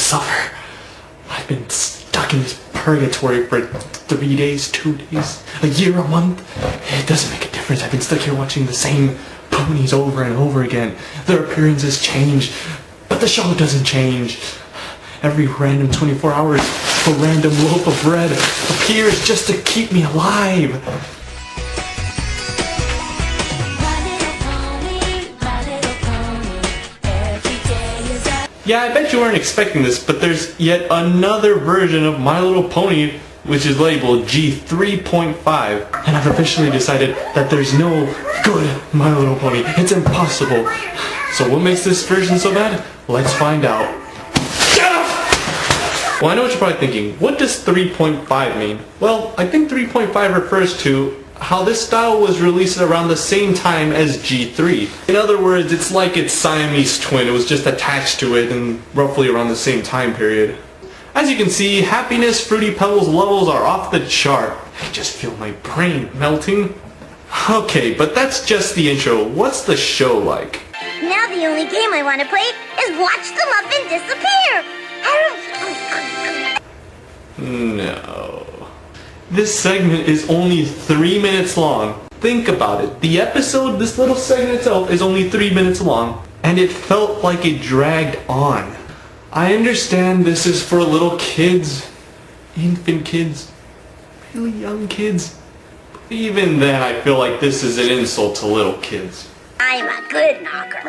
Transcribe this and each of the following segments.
suffer. I've been stuck in this purgatory for 3 days, 2 days, a year, a month. It doesn't make a difference. I've been stuck here watching the same ponies over and over again. Their appearances change, but the show doesn't change. Every random 24 hours, a random loaf of bread appears just to keep me alive. Yeah, I bet you weren't expecting this, but there's yet another version of My Little Pony which is labeled G3.5, and I've officially decided that there's no good My Little Pony. It's impossible. So what makes this version so bad? Let's find out. Well, I know what you're probably thinking. What does 3.5 mean? Well, I think 3.5 refers to how this style was released around the same time as G3. In other words, it's like its Siamese twin. It was just attached to it and roughly around the same time period. As you can see, Happiness Fruity Pebbles levels are off the chart. I just feel my brain melting. Okay, but that's just the intro. What's the show like? Now the only game I want to play is watch the muffin disappear. No. This segment is only 3 minutes long. Think about it. The episode, this little segment itself, is only 3 minutes long. And it felt like it dragged on. I understand this is for little kids, infant kids, really young kids. But even then, I feel like this is an insult to little kids. I'm a good knocker.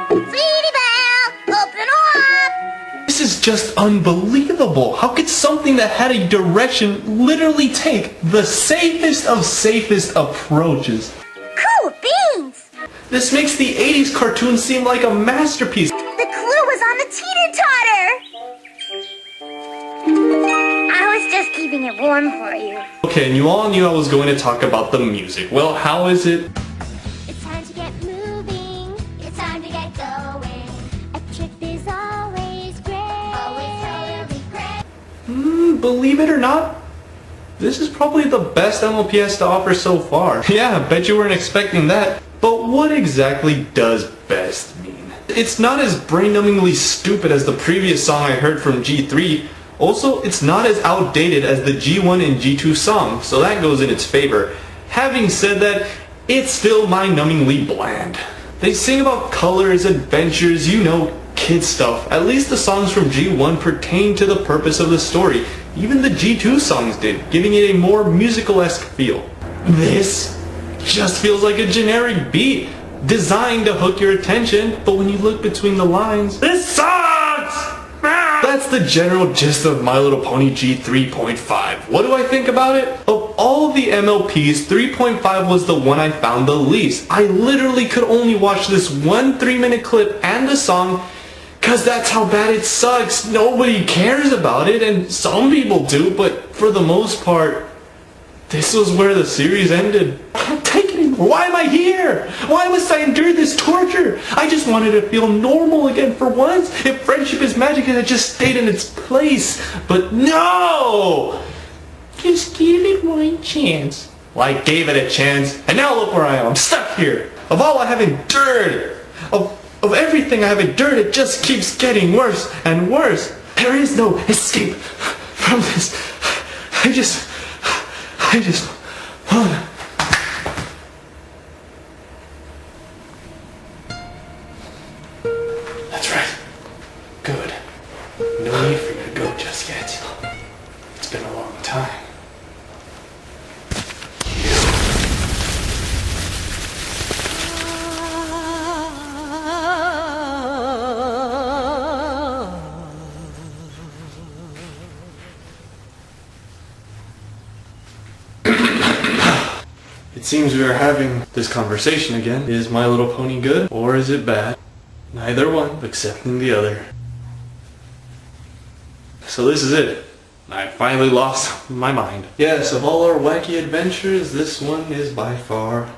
Sweetie Belle, open up! This is just unbelievable. How could something that had a direction literally take the safest of safest approaches? Cool beans! This makes the 80s cartoon seem like a masterpiece. The clue was on the teeter-totter! I was just keeping it warm for you. Okay, and you all knew I was going to talk about the music. Well, how is it? It's time to get moving. It's time to get going. A trip is always great. Always totally great. Believe it or not, this is probably the best MLP has to offer so far. Yeah, I bet you weren't expecting that. But what exactly does best mean? It's not as brain-numbingly stupid as the previous song I heard from G3. Also, it's not as outdated as the G1 and G2 song, so that goes in its favor. Having said that, it's still mind-numbingly bland. They sing about colors, adventures, you know, kid stuff. At least the songs from G1 pertain to the purpose of the story. Even the G2 songs did, giving it a more musical-esque feel. This just feels like a generic beat, designed to hook your attention, but when you look between the lines, this sucks! That's the general gist of My Little Pony G3.5. What do I think about it? Of all the MLPs, 3.5 was the one I found the least. I literally could only watch this one 3-minute clip and the song, cause that's how bad it sucks. Nobody cares about it, and some people do, but for the most part, this was where the series ended. I can't take it anymore. Why am I here? Why must I endure this torture? I just wanted to feel normal again for once. If friendship is magic, it had just stayed in its place. But no! Just give it one chance. Well, I gave it a chance, and now look where I am. I'm stuck here. Of all I have endured, of everything I have endured, it just keeps getting worse and worse. There is no escape from this. I just wanna. That's right. Good. No need for you to go just yet. It's been a long time. It seems we are having this conversation again. Is My Little Pony good or is it bad? Neither one, accepting the other. So this is it. I finally lost my mind. Yes, of all our wacky adventures, this one is by far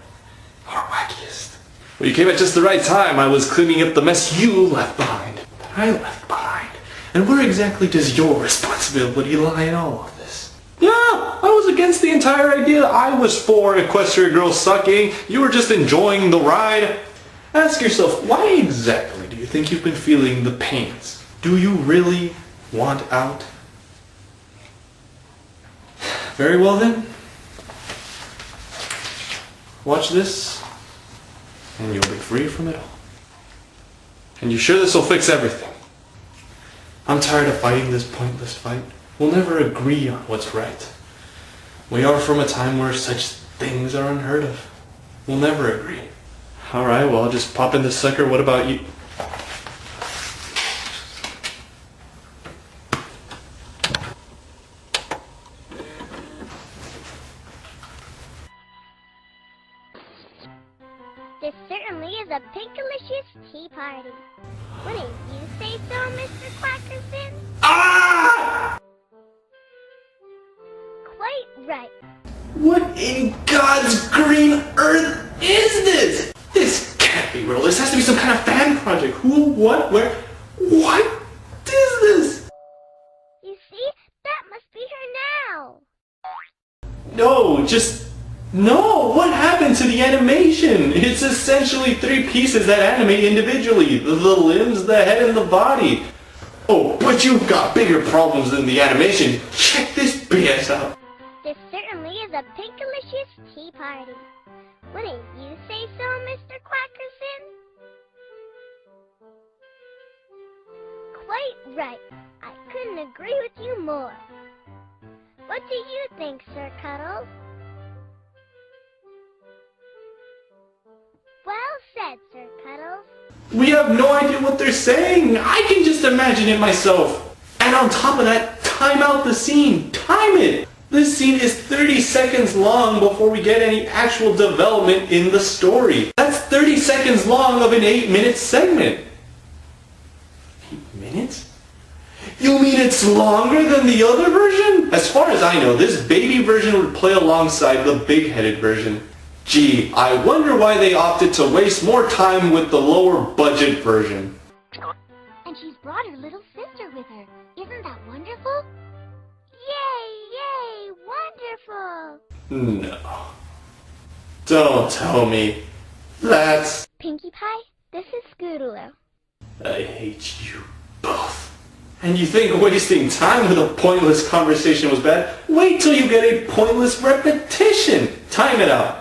our wackiest. Well, you came at just the right time. I was cleaning up the mess you left behind. That I left behind. And where exactly does your responsibility lie in all of this? Yeah, I was against the entire idea. I was for Equestria Girls sucking. You were just enjoying the ride. Ask yourself, why exactly do you think you've been feeling the pains Do you really want out? Very well then. Watch this, and you'll be free from it all. And you sure this will fix everything? I'm tired of fighting this pointless fight. We'll never agree on what's right. We are from a time where such things are unheard of. We'll never agree. Alright, well, I'll just pop in this sucker. What about you? This certainly is a pinkalicious tea party. Wouldn't you say so, Mr. Quackerson? Ah! Quite right. What in God's green earth is this? This can't be real. This has to be some kind of fan project. Who, what, where? What is this? You see? That must be her now. No, no! What happened to the animation? It's essentially 3 pieces that animate individually. The limbs, the head, and the body. Oh, but you've got bigger problems than the animation. Check this BS out. This certainly is a pinkalicious tea party. Wouldn't you say so, Mr. Quackerson? Quite right. I couldn't agree with you more. What do you think, Sir Cuddles? Well said, Sir Cuddles. We have no idea what they're saying. I can just imagine it myself. And on top of that, time out the scene. Time it. This scene is 30 seconds long before we get any actual development in the story. That's 30 seconds long of an 8-minute segment. 8 minutes? You mean it's longer than the other version? As far as I know, this baby version would play alongside the big-headed version. Gee, I wonder why they opted to waste more time with the lower budget version. And she's brought her little sister with her. Isn't that wonderful? Yay, yay, wonderful! No. Don't tell me. That's... Pinkie Pie, this is Scootaloo. I hate you both. And you think wasting time with a pointless conversation was bad? Wait till you get a pointless repetition. Time it out.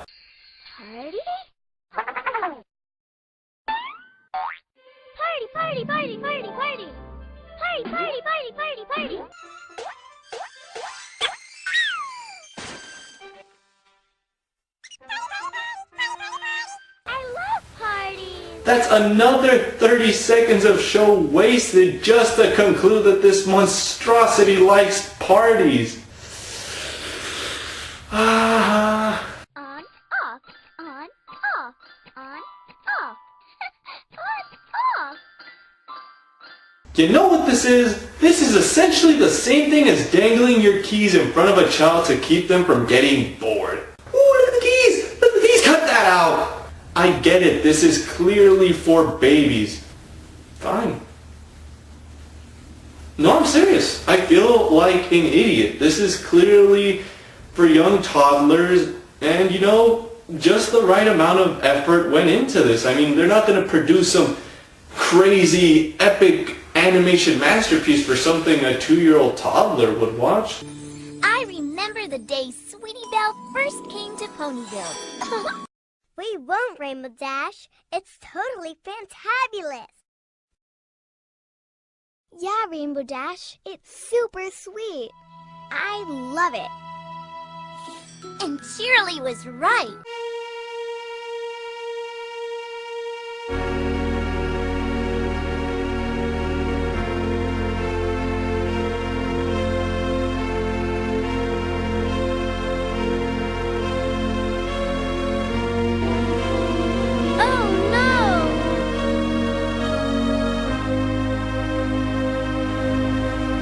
Party, party, party, party, party! Party, party, party, party, party! I love parties! That's another 30 seconds of show wasted just to conclude that this monstrosity likes parties. Ah. On, off, on, off, on, off. On, off. You know what this is? This is essentially the same thing as dangling your keys in front of a child to keep them from getting bored. Ooh, look at the keys! Look at the keys! Cut that out! I get it. This is clearly for babies. Fine. No, I'm serious. I feel like an idiot. This is clearly for young toddlers, and you know, just the right amount of effort went into this. I mean, they're not going to produce some crazy, epic animation masterpiece for something a 2-year-old toddler would watch. I remember the day Sweetie Belle first came to Ponyville. We won't, Rainbow Dash. It's totally fantabulous. Yeah, Rainbow Dash. It's super sweet. I love it. And Cheerilee was right.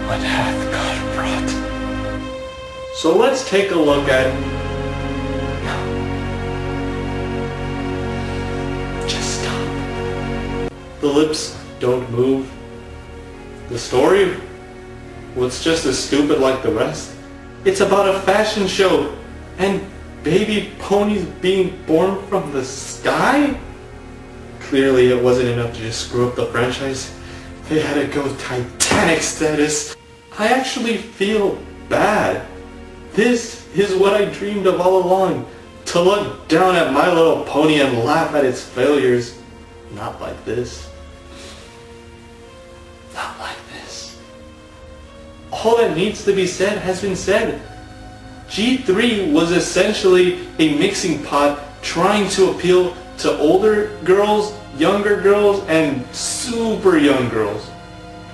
What hath God brought? So let's take a look at... Just stop. The lips don't move. The story? Well, it's just as stupid like the rest. It's about a fashion show and baby ponies being born from the sky? Clearly it wasn't enough to just screw up the franchise. they had to go Titanic status. I actually feel bad. This is what I dreamed of all along. To look down at My Little Pony and laugh at its failures. Not like this. Not like this. All that needs to be said has been said. G3 was essentially a mixing pot trying to appeal to older girls, younger girls, and super young girls.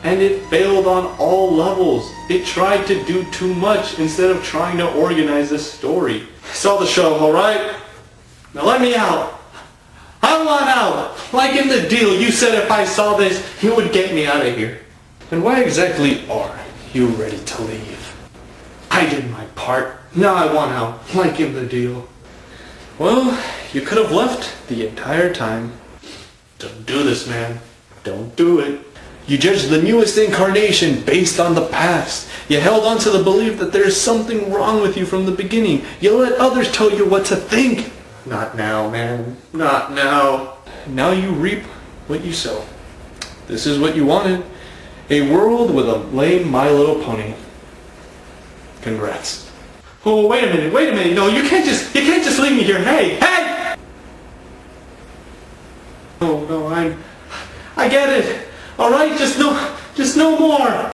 And it failed on all levels. It tried to do too much instead of trying to organize a story. I saw the show, alright? Now let me out. I want out. Like in the deal, you said if I saw this, you would get me out of here. And why exactly are you ready to leave? I did my part. Now I want out. Like in the deal. Well, you could have left the entire time. Don't do this, man. Don't do it. You judged the newest incarnation based on the past. You held on to the belief that there's something wrong with you from the beginning. You let others tell you what to think. Not now, man. Not now. Now you reap what you sow. This is what you wanted. A world with a lame My Little Pony. Congrats. Oh, wait a minute. No, you can't just leave me here. Hey! No, I get it. All right, just no more.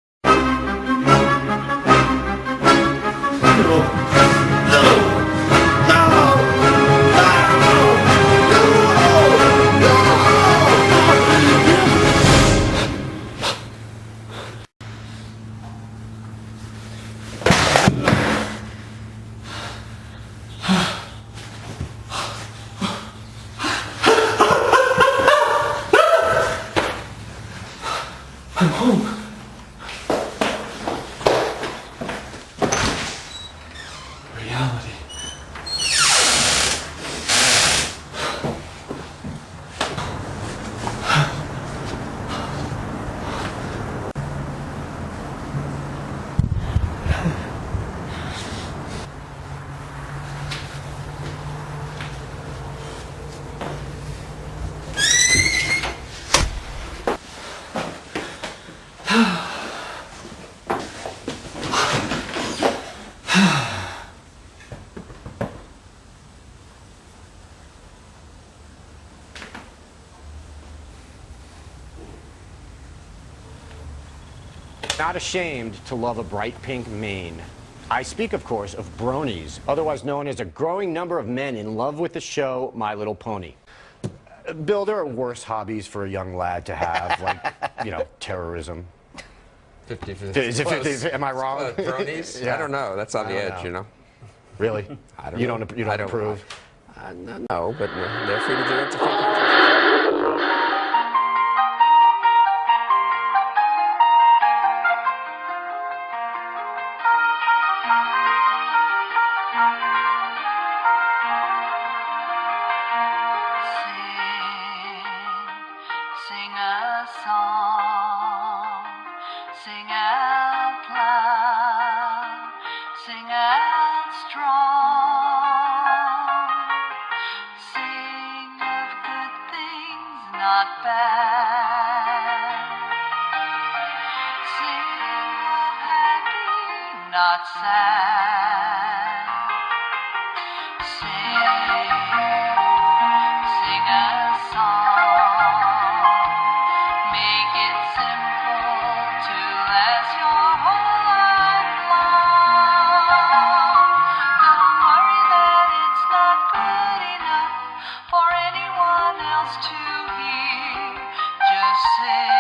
I'm home. Reality. Not ashamed to love a bright pink mane. I speak, of course, of Bronies, otherwise known as a growing number of men in love with the show My Little Pony. Bill, there are worse hobbies for a young lad to have, like, terrorism. 50-50. Is it 50? Am I wrong? Bronies? Yeah. I don't know. That's on the edge, know. you know. Really? I don't you know. don't approve? No, but they're free to do it. Sing a song, sing out loud, sing out strong, sing of good things, not bad, sing of happy, not sad, sing a song. Make it simple to last your whole life long. Don't worry that it's not good enough for anyone else to hear. Just sing.